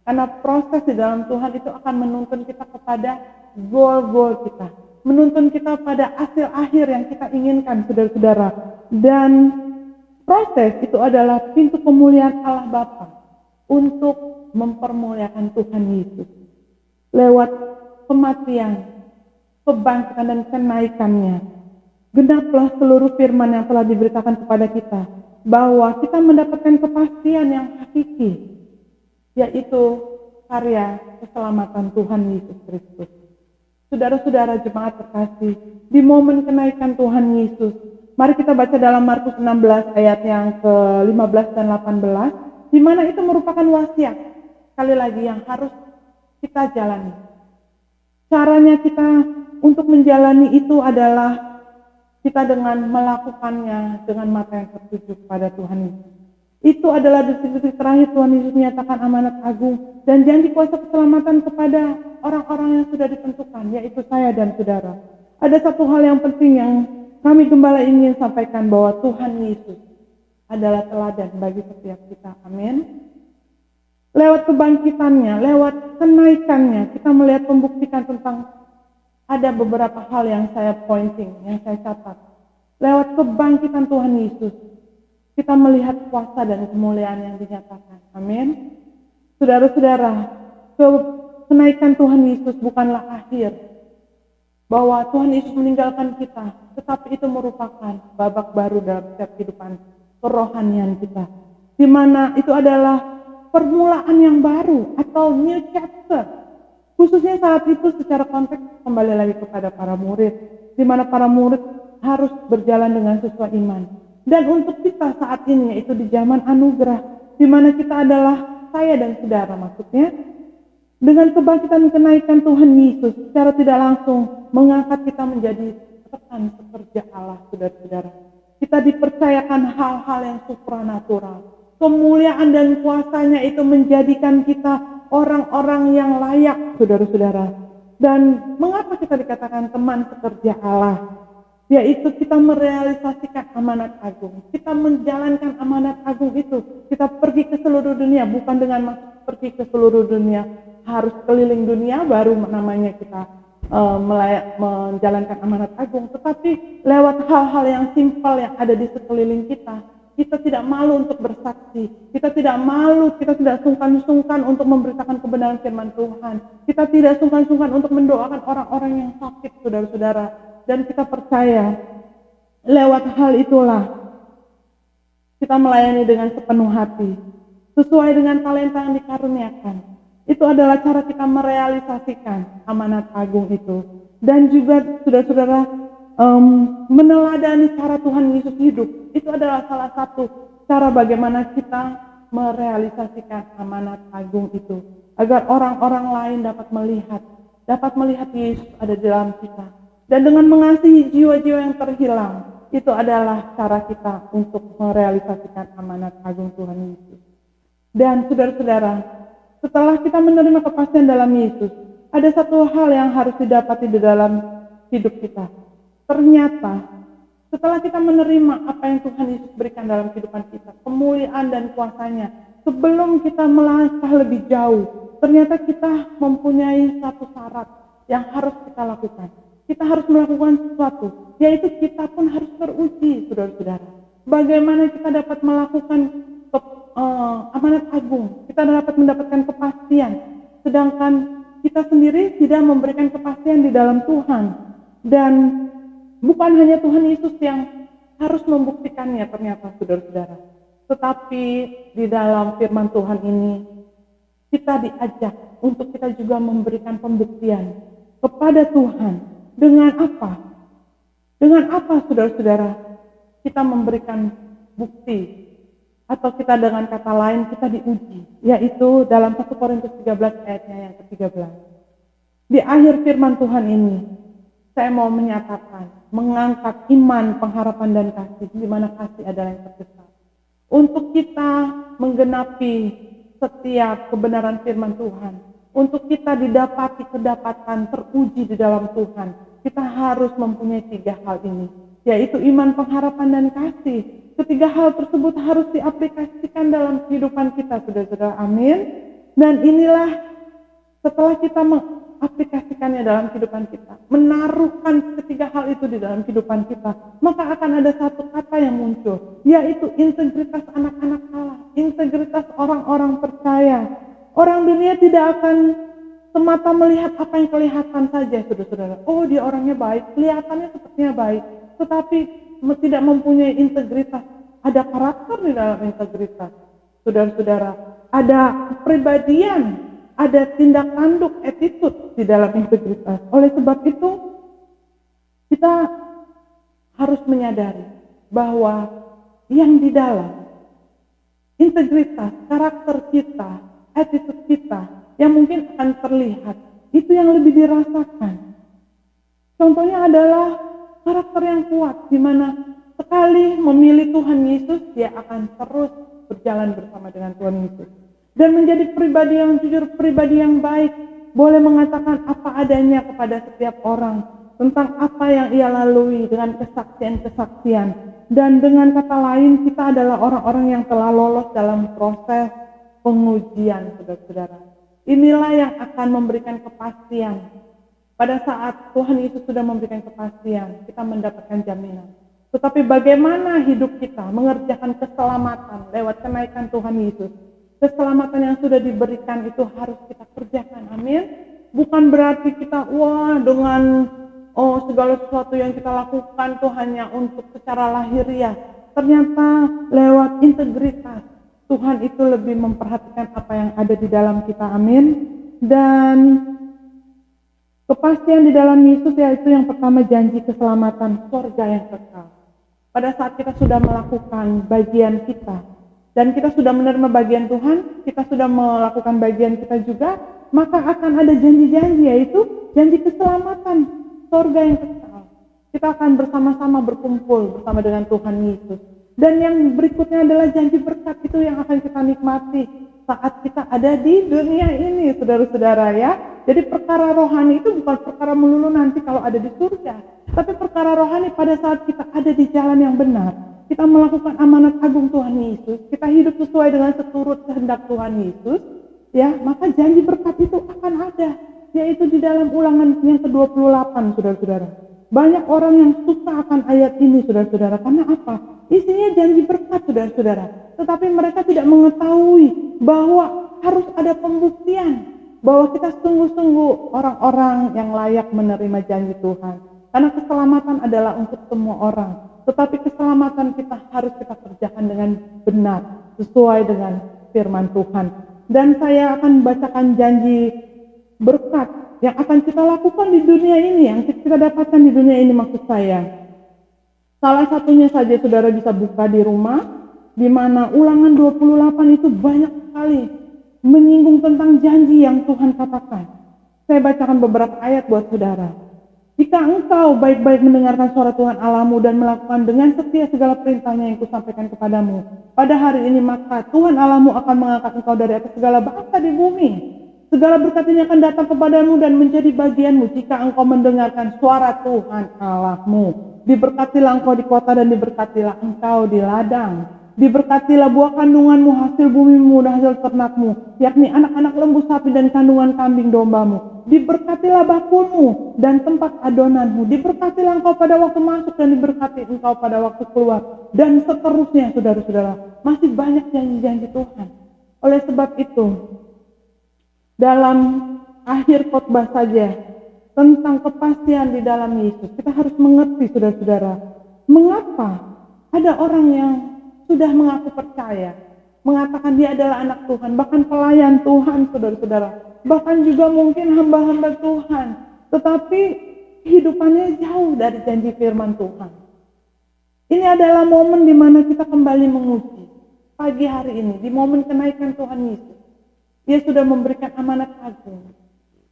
Karena proses di dalam Tuhan itu akan menuntun kita kepada goal-goal kita. Menuntun kita pada hasil akhir yang kita inginkan, saudara-saudara. Dan proses itu adalah pintu kemuliaan Allah Bapa untuk mempermuliakan Tuhan Yesus. Lewat kematian, kebangkitan dan kenaikannya, genaplah seluruh firman yang telah diberitakan kepada kita, bahwa kita mendapatkan kepastian yang hakiki, yaitu karya keselamatan Tuhan Yesus Kristus. Saudara-saudara jemaat terkasih, di momen kenaikan Tuhan Yesus, mari kita baca dalam Markus 16 ayat yang ke-15 dan 18, di mana itu merupakan wasiat, sekali lagi yang harus kita jalani. Caranya kita untuk menjalani itu adalah kita dengan melakukannya dengan mata yang tertuju pada Tuhan Yesus. Itu adalah detik-detik terakhir Tuhan Yesus menyatakan amanat agung dan janji kuasa keselamatan kepada orang-orang yang sudah ditentukan, yaitu saya dan saudara. Ada satu hal yang penting yang kami gembala ingin sampaikan, bahwa Tuhan Yesus adalah teladan bagi setiap kita. Amin. Lewat kebangkitannya, lewat kenaikannya, kita melihat pembuktikan tentang ada beberapa hal yang saya pointing, yang saya catat. Lewat kebangkitan Tuhan Yesus, kita melihat kuasa dan kemuliaan yang dinyatakan. Amin. Saudara-saudara, kenaikan Tuhan Yesus bukanlah akhir. Bahwa Tuhan Yesus meninggalkan kita, tetapi itu merupakan babak baru dalam setiap kehidupan kerohanian kita. Di mana itu adalah permulaan yang baru atau new chapter. Khususnya saat itu secara konteks kembali lagi kepada para murid, di mana para murid harus berjalan dengan sesuai iman. Dan untuk kita saat ini, yaitu di zaman anugerah, di mana kita adalah saya dan saudara, maksudnya dengan kebangkitan kenaikan Tuhan Yesus secara tidak langsung mengangkat kita menjadi rekan sekerja Allah, saudara-saudara. Kita dipercayakan hal-hal yang supranatural. Kemuliaan dan kuasanya itu menjadikan kita orang-orang yang layak, saudara-saudara. Dan mengapa kita dikatakan teman sekerja Allah? Yaitu kita merealisasikan amanat agung. Kita menjalankan amanat agung itu. Kita pergi ke seluruh dunia, bukan dengan maksud pergi ke seluruh dunia, harus keliling dunia baru namanya kita menjalankan amanat agung. Tetapi lewat hal-hal yang simpel yang ada di sekeliling kita, kita tidak malu untuk bersaksi. Kita tidak malu, kita tidak sungkan-sungkan untuk memberitakan kebenaran firman Tuhan. Kita tidak sungkan-sungkan untuk mendoakan orang-orang yang sakit, saudara-saudara. Dan kita percaya lewat hal itulah kita melayani dengan sepenuh hati, sesuai dengan talenta yang dikaruniakan. Itu adalah cara kita merealisasikan amanat agung itu. Dan juga saudara-saudara, meneladani cara Tuhan Yesus hidup, itu adalah salah satu cara bagaimana kita merealisasikan amanat agung itu, agar orang-orang lain dapat melihat Yesus ada di dalam kita. Dan dengan mengasihi jiwa-jiwa yang terhilang, Itu adalah cara kita untuk merealisasikan amanat agung Tuhan Yesus. Dan saudara-saudara, setelah kita menerima kepastian dalam Yesus, ada satu hal yang harus didapati di dalam hidup kita. Ternyata setelah kita menerima apa yang Tuhan Yesus berikan dalam kehidupan kita, kemuliaan dan kuasanya, sebelum kita melangkah lebih jauh, ternyata kita mempunyai satu syarat yang harus kita lakukan. Kita harus melakukan sesuatu, yaitu kita pun harus teruji, saudara-saudara. Bagaimana kita dapat melakukan amanat agung, kita dapat mendapatkan kepastian, sedangkan kita sendiri tidak memberikan kepastian di dalam Tuhan. Dan bukan hanya Tuhan Yesus yang harus membuktikannya ternyata, saudara-saudara. Tetapi di dalam firman Tuhan ini, kita diajak untuk kita juga memberikan pembuktian kepada Tuhan. Dengan apa? Dengan apa, saudara-saudara, kita memberikan bukti? Atau kita dengan kata lain, kita diuji. Yaitu dalam 1 Korintus 13 ayatnya yang ke-13. Di akhir firman Tuhan ini, saya mau menyatakan, mengangkat iman, pengharapan, dan kasih, di mana kasih adalah yang terbesar. Untuk kita menggenapi setiap kebenaran firman Tuhan, untuk kita didapati kedapatan teruji di dalam Tuhan, kita harus mempunyai 3 hal ini, yaitu iman, pengharapan, dan kasih. Ketiga hal tersebut harus diaplikasikan dalam kehidupan kita, saudara-saudara. Amin. Dan inilah setelah kita mengaplikasikannya dalam kehidupan kita, menaruhkan ketiga hal itu di dalam kehidupan kita, maka akan ada satu kata yang muncul, yaitu integritas anak-anak Allah, integritas orang-orang percaya. Orang dunia tidak akan semata melihat apa yang kelihatan saja, saudara-saudara. Oh, dia orangnya baik, kelihatannya sepertinya baik, tetapi tidak mempunyai integritas. Ada karakter di dalam integritas, saudara-saudara. Ada kepribadian, ada tindak tanduk, attitude di dalam integritas. Oleh sebab itu, kita harus menyadari bahwa yang di dalam integritas, karakter kita, attitude kita, yang mungkin akan terlihat, itu yang lebih dirasakan. Contohnya adalah karakter yang kuat, di mana sekali memilih Tuhan Yesus, dia akan terus berjalan bersama dengan Tuhan Yesus. Dan menjadi pribadi yang jujur, pribadi yang baik, boleh mengatakan apa adanya kepada setiap orang, tentang apa yang ia lalui dengan kesaksian-kesaksian. Dan dengan kata lain, kita adalah orang-orang yang telah lolos dalam proses pengujian, saudara-saudara. Inilah yang akan memberikan kepastian. Pada saat Tuhan Yesus sudah memberikan kepastian, kita mendapatkan jaminan. Tetapi bagaimana hidup kita mengerjakan keselamatan lewat kenaikan Tuhan Yesus? Keselamatan yang sudah diberikan itu harus kita kerjakan. Amin. Bukan berarti kita dengan segala sesuatu yang kita lakukan itu hanya untuk secara lahiriah. Ternyata lewat integritas Tuhan itu lebih memperhatikan apa yang ada di dalam kita. Amin. Dan kepastian di dalam Yesus, yaitu yang pertama, janji keselamatan, surga yang kekal. Pada saat kita sudah melakukan bagian kita dan kita sudah menerima bagian Tuhan, kita sudah melakukan bagian kita juga, maka akan ada janji-janji, yaitu janji keselamatan, surga yang kekal. Kita akan bersama-sama berkumpul bersama dengan Tuhan Yesus. Dan yang berikutnya adalah janji berkat, itu yang akan kita nikmati saat kita ada di dunia ini, saudara-saudara ya. Jadi perkara rohani itu bukan perkara melulu nanti kalau ada di surga, tapi perkara rohani pada saat kita ada di jalan yang benar, kita melakukan amanat agung Tuhan Yesus, kita hidup sesuai dengan seturut kehendak Tuhan Yesus, ya, maka janji berkat itu akan ada, yaitu di dalam Ulangan yang ke-28, saudara-saudara. Banyak orang yang suka akan ayat ini, saudara-saudara, karena apa? Isinya janji berkat, saudara-saudara. Tetapi mereka tidak mengetahui bahwa harus ada pembuktian bahwa kita sungguh-sungguh orang-orang yang layak menerima janji Tuhan. Karena keselamatan adalah untuk semua orang. Tetapi keselamatan kita harus kita kerjakan dengan benar, sesuai dengan firman Tuhan. Dan saya akan bacakan janji berkat yang akan kita lakukan di dunia ini, yang kita dapatkan di dunia ini, maksud saya. Salah satunya saja saudara bisa buka di rumah, di mana Ulangan 28 itu banyak sekali menyinggung tentang janji yang Tuhan katakan. Saya bacakan beberapa ayat buat saudara. Jika engkau baik-baik mendengarkan suara Tuhan Allahmu dan melakukan dengan setia segala perintahnya yang kusampaikan kepadamu pada hari ini, maka Tuhan Allahmu akan mengangkat engkau dari atas segala bangsa di bumi. Segala berkat ini akan datang kepadamu dan menjadi bagianmu jika engkau mendengarkan suara Tuhan Allahmu. Diberkatilah engkau di kota dan diberkatilah engkau di ladang. Diberkatilah buah kandunganmu, hasil bumimu dan hasil ternakmu, yakni anak-anak lembu sapi dan kandungan kambing dombamu. Diberkatilah bakulmu dan tempat adonanmu. Diberkatilah engkau pada waktu masuk dan diberkati engkau pada waktu keluar. Dan seterusnya, saudara-saudara. Masih banyak janji-janji Tuhan. Oleh sebab itu, dalam akhir khotbah saja tentang kepastian di dalam Yesus, kita harus mengerti, saudara-saudara, mengapa ada orang yang sudah mengaku percaya, mengatakan dia adalah anak Tuhan, bahkan pelayan Tuhan, saudara-saudara, bahkan juga mungkin hamba-hamba Tuhan, tetapi kehidupannya jauh dari janji firman Tuhan. Ini adalah momen di mana kita kembali menguji. Pagi hari ini, di momen kenaikan Tuhan Yesus, Dia sudah memberikan amanat agung.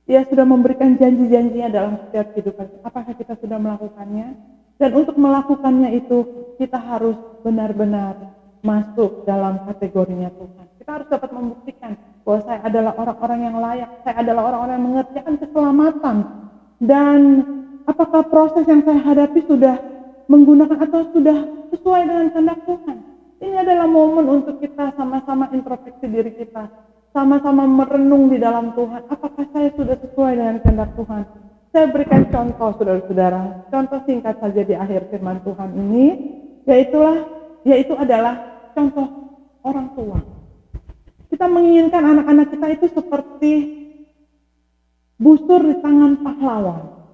Dia sudah memberikan janji-janjinya dalam setiap kehidupan. Apakah kita sudah melakukannya? Dan untuk melakukannya itu, kita harus benar-benar masuk dalam kategorinya Tuhan. Kita harus dapat membuktikan bahwa saya adalah orang-orang yang layak, saya adalah orang-orang yang mengerjakan keselamatan. Dan apakah proses yang saya hadapi sudah menggunakan atau sudah sesuai dengan kehendak Tuhan? Ini adalah momen untuk kita sama-sama introspeksi diri kita, sama-sama merenung di dalam Tuhan. Apakah saya sudah sesuai dengan kehendak Tuhan? Saya berikan contoh, saudara-saudara. Contoh singkat saja di akhir firman Tuhan ini, yaitu adalah contoh orang tua. Kita menginginkan anak-anak kita itu seperti busur di tangan pahlawan.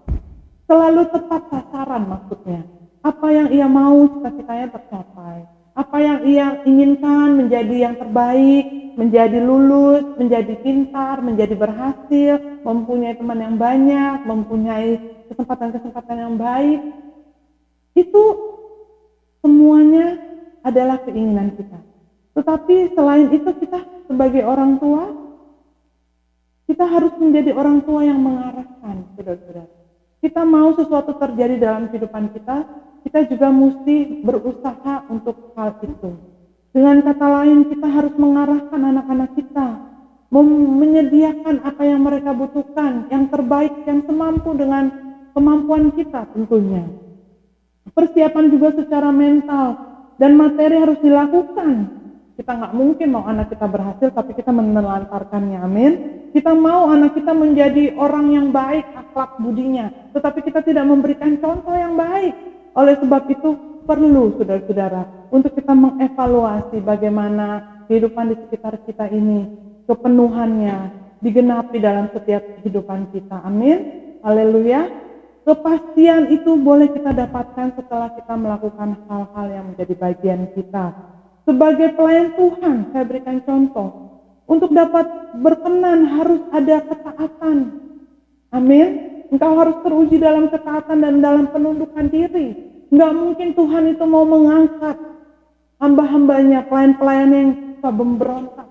Selalu tepat sasaran maksudnya. Apa yang ia mau, cita-citanya tercapai. Apa yang ia inginkan menjadi yang terbaik, menjadi lulus, menjadi pintar, menjadi berhasil, mempunyai teman yang banyak, mempunyai kesempatan-kesempatan yang baik. Itu semuanya adalah keinginan kita. Tetapi selain itu, kita sebagai orang tua, kita harus menjadi orang tua yang mengarahkan, saudara-saudara. Kita mau sesuatu terjadi dalam kehidupan kita, kita juga mesti berusaha untuk hal itu. Dengan kata lain, kita harus mengarahkan anak-anak kita, menyediakan apa yang mereka butuhkan, yang terbaik, yang semampu dengan kemampuan kita tentunya. Persiapan juga secara mental dan materi harus dilakukan. Kita nggak mungkin mau anak kita berhasil tapi kita menelantarkannya, amin. Kita mau anak kita menjadi orang yang baik akhlak budinya, tetapi kita tidak memberikan contoh yang baik. Oleh sebab itu perlu, saudara-saudara, untuk kita mengevaluasi bagaimana kehidupan di sekitar kita ini, kepenuhannya digenapi dalam setiap kehidupan kita, amin. Haleluya. Kepastian itu boleh kita dapatkan setelah kita melakukan hal-hal yang menjadi bagian kita. Sebagai pelayan Tuhan, saya berikan contoh. Untuk dapat berkenan harus ada ketaatan. Amin. Engkau harus teruji dalam ketaatan dan dalam penundukan diri. Enggak mungkin Tuhan itu mau mengangkat hamba-hambanya, pelayan-pelayan yang suka memberontak,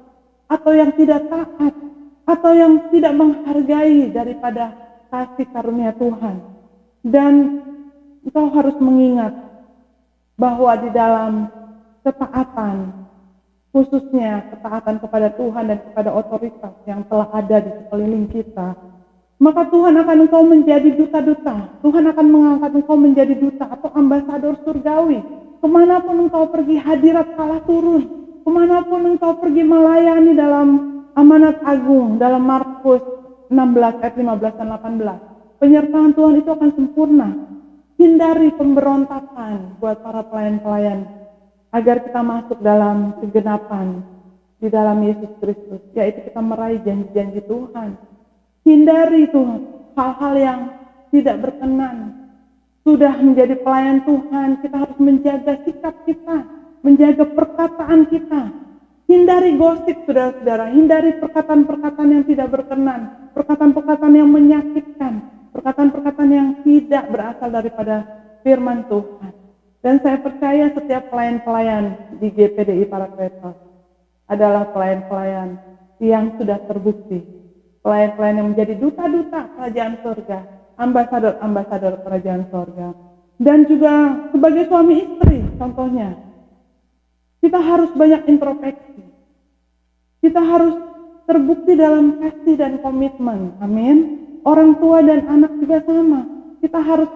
atau yang tidak taat, atau yang tidak menghargai daripada kasih karunia Tuhan. Dan engkau harus mengingat bahwa di dalam ketaatan, khususnya ketaatan kepada Tuhan dan kepada otoritas yang telah ada di sekeliling kita, maka Tuhan akan engkau menjadi duta-duta. Tuhan akan mengangkat engkau menjadi duta atau ambasador surgawi. Kemanapun engkau pergi, hadirat Allah turun. Kemanapun engkau pergi melayani dalam amanat agung, dalam Markus 16 ayat 15 dan 18. Penyertaan Tuhan itu akan sempurna. Hindari pemberontakan buat para pelayan-pelayan, agar kita masuk dalam kegenapan di dalam Yesus Kristus, yaitu kita meraih janji-janji Tuhan. Hindari Tuhan hal-hal yang tidak berkenan. Sudah menjadi pelayan Tuhan, kita harus menjaga sikap kita, menjaga perkataan kita. Hindari gosip, saudara-saudara. Hindari perkataan-perkataan yang tidak berkenan, perkataan-perkataan yang menyakitkan, perkataan-perkataan yang tidak berasal daripada firman Tuhan. Dan saya percaya setiap pelayan-pelayan di GPDI Parakletos adalah pelayan-pelayan yang sudah terbukti. Pelayan-pelayan yang menjadi duta-duta kerajaan surga ambasador-ambasador kerajaan sorga. Dan juga sebagai suami istri, contohnya, kita harus banyak introspeksi. Kita harus terbukti dalam kasih dan komitmen. Amin. Orang tua dan anak juga sama. Kita harus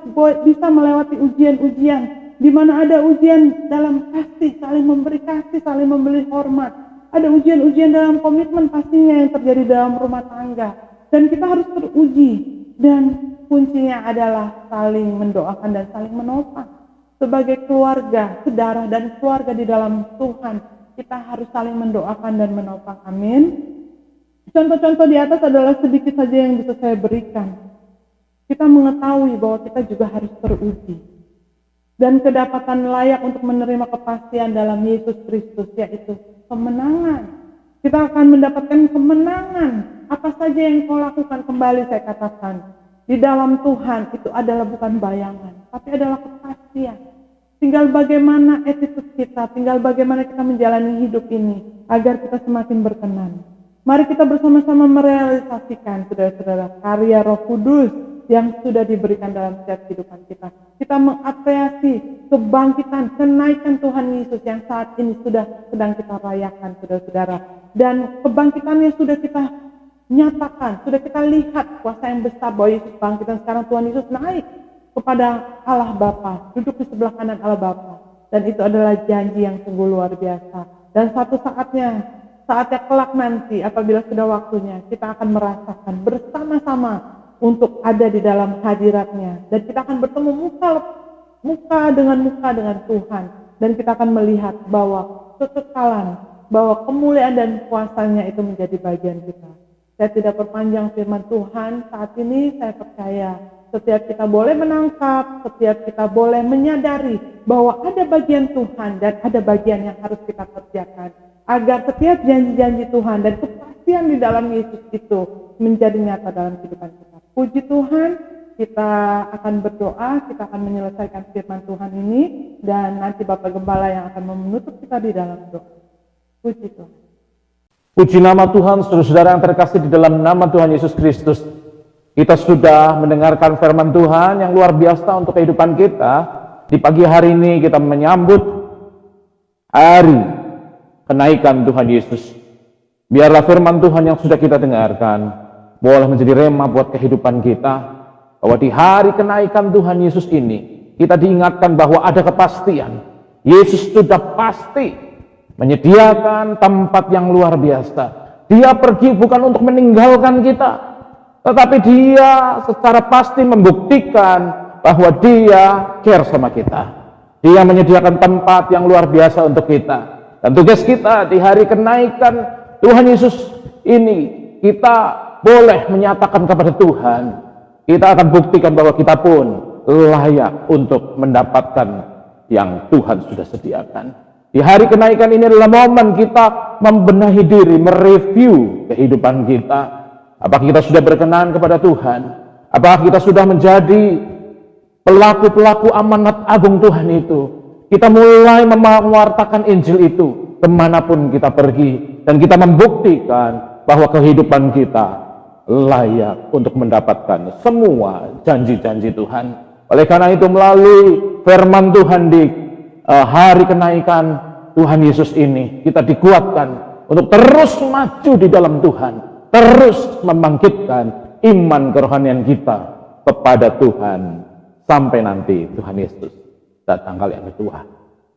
bisa melewati ujian-ujian. Di mana ada ujian dalam kasih, saling memberi kasih, saling memberi hormat. Ada ujian-ujian dalam komitmen pastinya yang terjadi dalam rumah tangga. Dan kita harus teruji. Dan kuncinya adalah saling mendoakan dan saling menopang. Sebagai keluarga, saudara dan keluarga di dalam Tuhan, kita harus saling mendoakan dan menopang. Amin. Contoh-contoh di atas adalah sedikit saja yang bisa saya berikan. Kita mengetahui bahwa kita juga harus teruji. Dan kedapatan layak untuk menerima kepastian dalam Yesus Kristus, yaitu kemenangan. Kita akan mendapatkan kemenangan. Apa saja yang kau lakukan, kembali saya katakan, di dalam Tuhan itu adalah bukan bayangan, tapi adalah kepastian. Tinggal bagaimana attitude kita, tinggal bagaimana kita menjalani hidup ini, agar kita semakin berkenan. Mari kita bersama-sama merealisasikan, saudara-saudara, karya Roh Kudus yang sudah diberikan dalam setiap kehidupan kita. Kita mengapresiasi kebangkitan, kenaikan Tuhan Yesus yang saat ini sudah sedang kita rayakan, saudara-saudara. Dan kebangkitannya sudah kita nyatakan, sudah kita lihat kuasa yang besar bahwa Yesus bangkit. Dan sekarang Tuhan Yesus naik kepada Allah Bapa, duduk di sebelah kanan Allah Bapa. Dan itu adalah janji yang sungguh luar biasa. Dan satu saatnya kelak nanti, apabila sudah waktunya, kita akan merasakan bersama-sama untuk ada di dalam hadiratnya. Dan kita akan bertemu muka dengan Tuhan. Dan kita akan melihat bahwa kekekalan, bahwa kemuliaan dan kuasanya itu menjadi bagian kita. Saya tidak perpanjang firman Tuhan, saat ini saya percaya setiap kita boleh menangkap, setiap kita boleh menyadari bahwa ada bagian Tuhan dan ada bagian yang harus kita kerjakan. Agar setiap janji-janji Tuhan dan kepastian di dalam Yesus itu menjadi nyata dalam kehidupan kita. Puji Tuhan, kita akan berdoa, kita akan menyelesaikan firman Tuhan ini, dan nanti Bapak Gembala yang akan menutup kita di dalam doa. Puji Tuhan. Puji nama Tuhan, saudara-saudara yang terkasih di dalam nama Tuhan Yesus Kristus. Kita sudah mendengarkan firman Tuhan yang luar biasa untuk kehidupan kita. Di pagi hari ini kita menyambut hari kenaikan Tuhan Yesus. Biarlah firman Tuhan yang sudah kita dengarkan boleh menjadi rema buat kehidupan kita, bahwa di hari kenaikan Tuhan Yesus ini kita diingatkan bahwa ada kepastian. Yesus sudah pasti menyediakan tempat yang luar biasa. Dia pergi bukan untuk meninggalkan kita, tetapi dia secara pasti membuktikan bahwa dia care sama kita. Dia menyediakan tempat yang luar biasa untuk kita. Dan tugas kita di hari kenaikan Tuhan Yesus ini, kita boleh menyatakan kepada Tuhan, kita akan buktikan bahwa kita pun layak untuk mendapatkan yang Tuhan sudah sediakan. Di hari kenaikan ini adalah momen kita membenahi diri, mereview kehidupan kita. Apakah kita sudah berkenan kepada Tuhan? Apakah kita sudah menjadi pelaku-pelaku amanat agung Tuhan itu? Kita mulai mewartakan Injil itu kemanapun kita pergi. Dan kita membuktikan bahwa kehidupan kita layak untuk mendapatkan semua janji-janji Tuhan. Oleh karena itu, melalui firman Tuhan di hari kenaikan Tuhan Yesus ini, kita dikuatkan untuk terus maju di dalam Tuhan, terus membangkitkan iman kerohanian kita kepada Tuhan sampai nanti Tuhan Yesus datang kali yang kedua.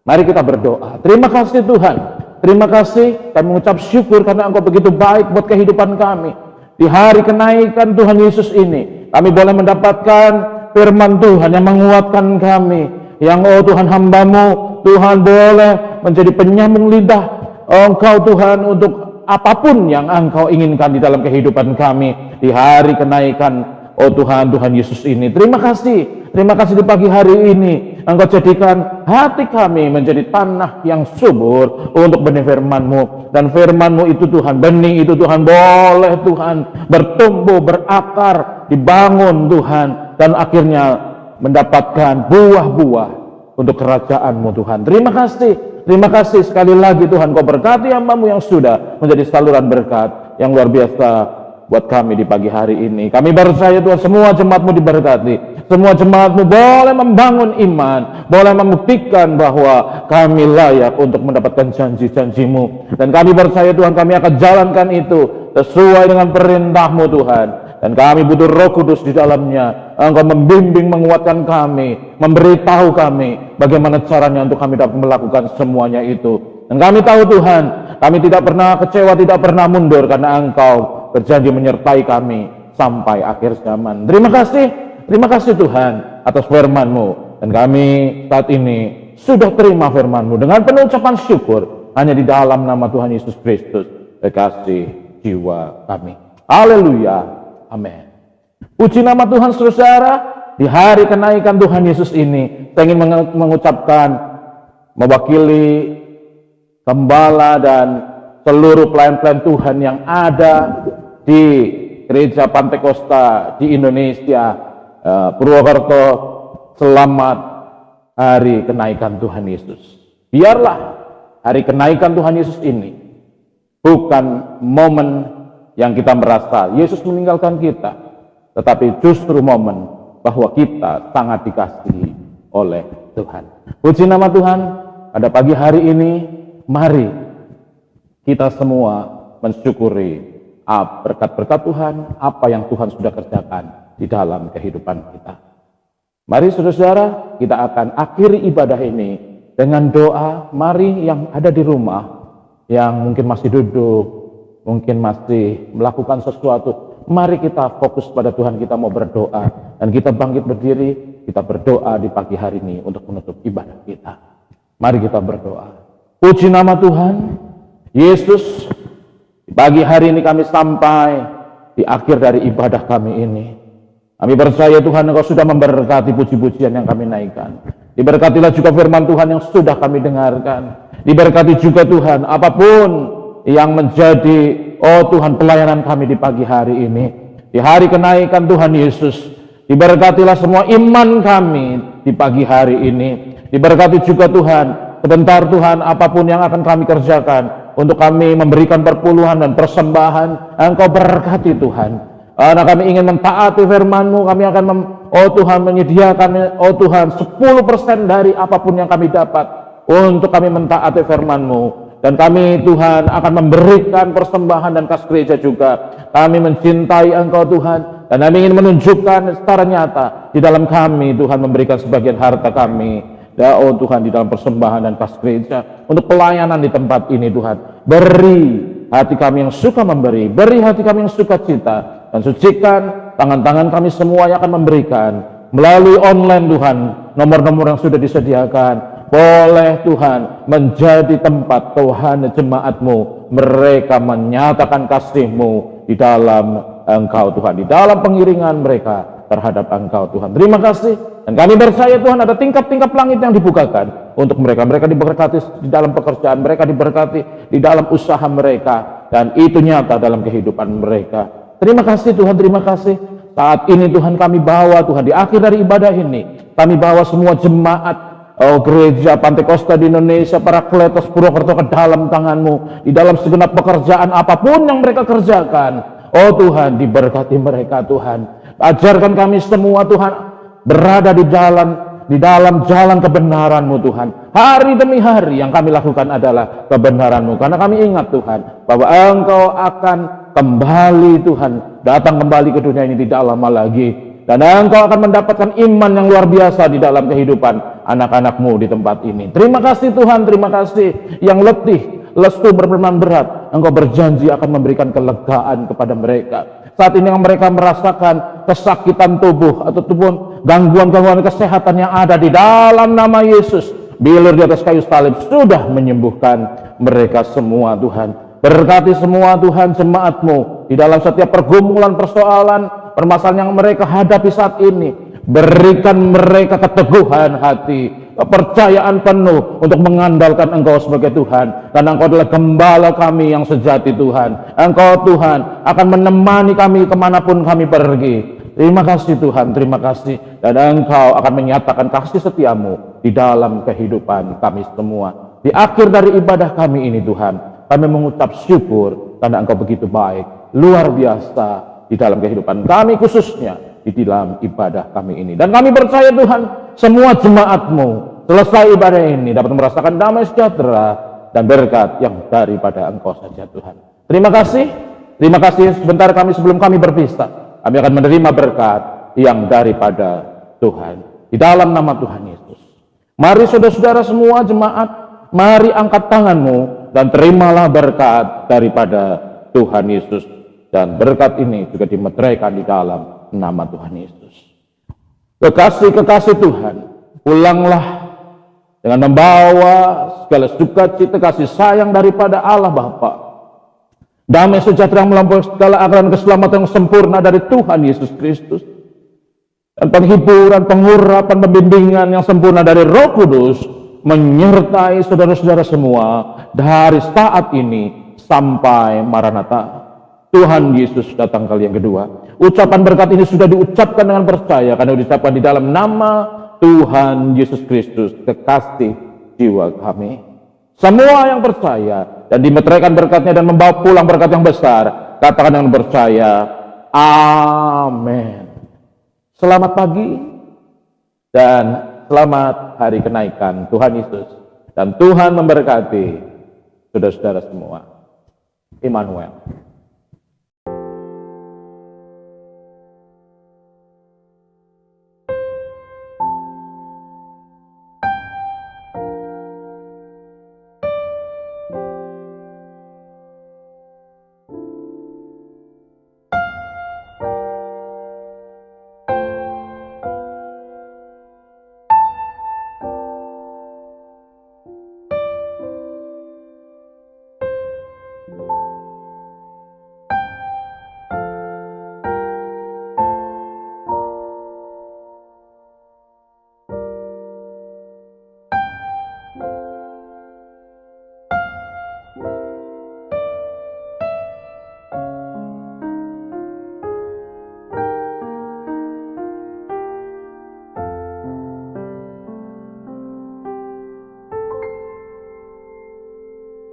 Mari kita berdoa. Terima kasih Tuhan, terima kasih, kami mengucap syukur karena Engkau begitu baik buat kehidupan kami. Di hari kenaikan Tuhan Yesus ini, kami boleh mendapatkan firman Tuhan yang menguatkan kami. Yang Tuhan, hamba-Mu, Tuhan boleh menjadi penyambung lidah Engkau Tuhan untuk apapun yang Engkau inginkan di dalam kehidupan kami di hari kenaikan Tuhan Yesus ini. Terima kasih di pagi hari ini Engkau jadikan hati kami menjadi tanah yang subur untuk benih firman-Mu. Dan firman-Mu itu Tuhan, benih itu Tuhan, boleh Tuhan bertumbuh, berakar, dibangun Tuhan, dan akhirnya mendapatkan buah-buah untuk kerajaan-Mu Tuhan. Terima kasih sekali lagi Tuhan, Kau berkati hamba-Mu yang sudah menjadi saluran berkat yang luar biasa buat kami di pagi hari ini. Kami percaya Tuhan semua jemaat-Mu diberkati. Semua jemaat-Mu boleh membangun iman, boleh membuktikan bahwa kami layak untuk mendapatkan janji-janji-Mu. Dan kami percaya Tuhan kami akan jalankan itu sesuai dengan perintah-Mu Tuhan. Dan kami butuh Roh Kudus di dalamnya. Engkau membimbing, menguatkan kami, memberitahu kami bagaimana caranya untuk kami dapat melakukan semuanya itu. Dan kami tahu Tuhan, kami tidak pernah kecewa, tidak pernah mundur karena Engkau berjanji menyertai kami sampai akhir zaman. Terima kasih Tuhan atas firman-Mu. Dan kami saat ini sudah terima firman-Mu dengan penuh ucapan syukur hanya di dalam nama Tuhan Yesus Kristus, kekasih jiwa kami. Haleluya. Amin. Puji nama Tuhan saudara. Di hari kenaikan Tuhan Yesus ini, saya ingin mengucapkan, mewakili gembala dan seluruh pelayan-pelayan Tuhan yang ada di Gereja Pantekosta di Indonesia, Purwokerto, selamat hari kenaikan Tuhan Yesus. Biarlah hari kenaikan Tuhan Yesus ini bukan momen yang kita merasa Yesus meninggalkan kita, tetapi justru momen bahwa kita sangat dikasihi oleh Tuhan. Puji nama Tuhan, pada pagi hari ini, mari kita semua mensyukuri berkat-berkat Tuhan, apa yang Tuhan sudah kerjakan di dalam kehidupan kita. Mari saudara-saudara, kita akan akhiri ibadah ini dengan doa. Mari yang ada di rumah, yang mungkin masih duduk, mungkin masih melakukan sesuatu, mari kita fokus pada Tuhan. Kita mau berdoa dan kita bangkit berdiri, kita berdoa di pagi hari ini untuk menutup ibadah kita. Mari kita berdoa. Puji nama Tuhan Yesus, di pagi hari ini kami sampai di akhir dari ibadah kami ini. Kami percaya Tuhan Engkau sudah memberkati puji-pujian yang kami naikkan. Diberkatilah juga firman Tuhan yang sudah kami dengarkan. Diberkati juga Tuhan apapun yang menjadi, oh Tuhan, pelayanan kami di pagi hari ini. Di hari kenaikan Tuhan Yesus, diberkatilah semua iman kami di pagi hari ini. Diberkati juga Tuhan, sebentar Tuhan, apapun yang akan kami kerjakan, untuk kami memberikan perpuluhan dan persembahan, Engkau berkati Tuhan. Karena kami ingin mentaati firman-Mu, kami akan oh Tuhan, menyediakan, oh Tuhan, 10% dari apapun yang kami dapat, untuk kami mentaati firman-Mu. Dan kami Tuhan akan memberikan persembahan dan kas gereja juga. Kami mencintai Engkau Tuhan, dan kami ingin menunjukkan secara nyata di dalam kami Tuhan memberikan sebagian harta kami, ya oh Tuhan, di dalam persembahan dan kas gereja untuk pelayanan di tempat ini Tuhan. Beri hati kami yang suka memberi, beri hati kami yang suka cita, dan sucikan tangan-tangan kami semua yang akan memberikan melalui online Tuhan. Nomor-nomor yang sudah disediakan boleh Tuhan menjadi tempat Tuhan jemaat-Mu, mereka menyatakan kasih-Mu di dalam Engkau Tuhan, di dalam pengiringan mereka terhadap Engkau Tuhan. Terima kasih, dan kami percaya Tuhan ada tingkap-tingkap langit yang dibukakan untuk mereka. Mereka diberkati di dalam pekerjaan, mereka diberkati di dalam usaha mereka, dan itu nyata dalam kehidupan mereka. Terima kasih Tuhan, terima kasih. Saat ini Tuhan kami bawa Tuhan, di akhir dari ibadah ini, kami bawa semua jemaat, oh Gereja Pantekosta di Indonesia, para Kletos Purwokerto ke dalam tangan-Mu, di dalam segenap pekerjaan apapun yang mereka kerjakan. Oh Tuhan, diberkati mereka Tuhan. Ajarkan kami semua Tuhan berada di dalam jalan kebenaran-Mu Tuhan. Hari demi hari yang kami lakukan adalah kebenaran-Mu, karena kami ingat Tuhan bahwa Engkau akan kembali Tuhan, datang kembali ke dunia ini tidak lama lagi. Dan Engkau akan mendapatkan iman yang luar biasa di dalam kehidupan anak-anak-Mu di tempat ini. Terima kasih Tuhan, terima kasih. Yang letih, lesu, berbeban berat, Engkau berjanji akan memberikan kelegaan kepada mereka. Saat ini yang mereka merasakan kesakitan tubuh ataupun gangguan-gangguan kesehatan yang ada, di dalam nama Yesus, bilur di atas kayu salib sudah menyembuhkan mereka semua Tuhan. Berkati semua Tuhan jemaat-Mu di dalam setiap pergumulan, persoalan, permasalahan yang mereka hadapi saat ini. Berikan mereka keteguhan hati, kepercayaan penuh untuk mengandalkan Engkau sebagai Tuhan. Karena Engkau adalah gembala kami yang sejati Tuhan. Engkau Tuhan akan menemani kami kemanapun kami pergi. Terima kasih Tuhan, terima kasih. Dan Engkau akan menyatakan kasih setia-Mu di dalam kehidupan kami semua. Di akhir dari ibadah kami ini Tuhan, kami mengucap syukur karena Engkau begitu baik. luar biasa di dalam kehidupan kami, khususnya di dalam ibadah kami ini. Dan kami percaya Tuhan, semua jemaat-Mu selesai ibadah ini dapat merasakan damai sejahtera dan berkat yang daripada Engkau saja Tuhan. Terima kasih sebentar sebelum kami berpisah, kami akan menerima berkat yang daripada Tuhan. Di dalam nama Tuhan Yesus. Mari saudara-saudara semua jemaat, mari angkat tanganmu dan terimalah berkat daripada Tuhan Yesus. Dan berkat ini juga dimeteraikan di dalam nama Tuhan Yesus. Kekasih-kekasih Tuhan, pulanglah dengan membawa segala sukacita kasih sayang daripada Allah Bapa. Damai sejahtera yang melampaui segala akal dan keselamatan yang sempurna dari Tuhan Yesus Kristus. Dan penghiburan, pengurapan, pembimbingan yang sempurna dari Roh Kudus menyertai saudara-saudara semua dari saat ini sampai Maranatha. Tuhan Yesus datang kali yang kedua. Ucapan berkat ini sudah diucapkan dengan percaya karena diucapkan di dalam nama Tuhan Yesus Kristus, kekasih jiwa kami. Semua yang percaya dan dimeteraikan berkatnya dan membawa pulang berkat yang besar, katakan dengan percaya, amin. Selamat pagi dan selamat hari kenaikan Tuhan Yesus. Dan Tuhan memberkati saudara-saudara semua. Immanuel.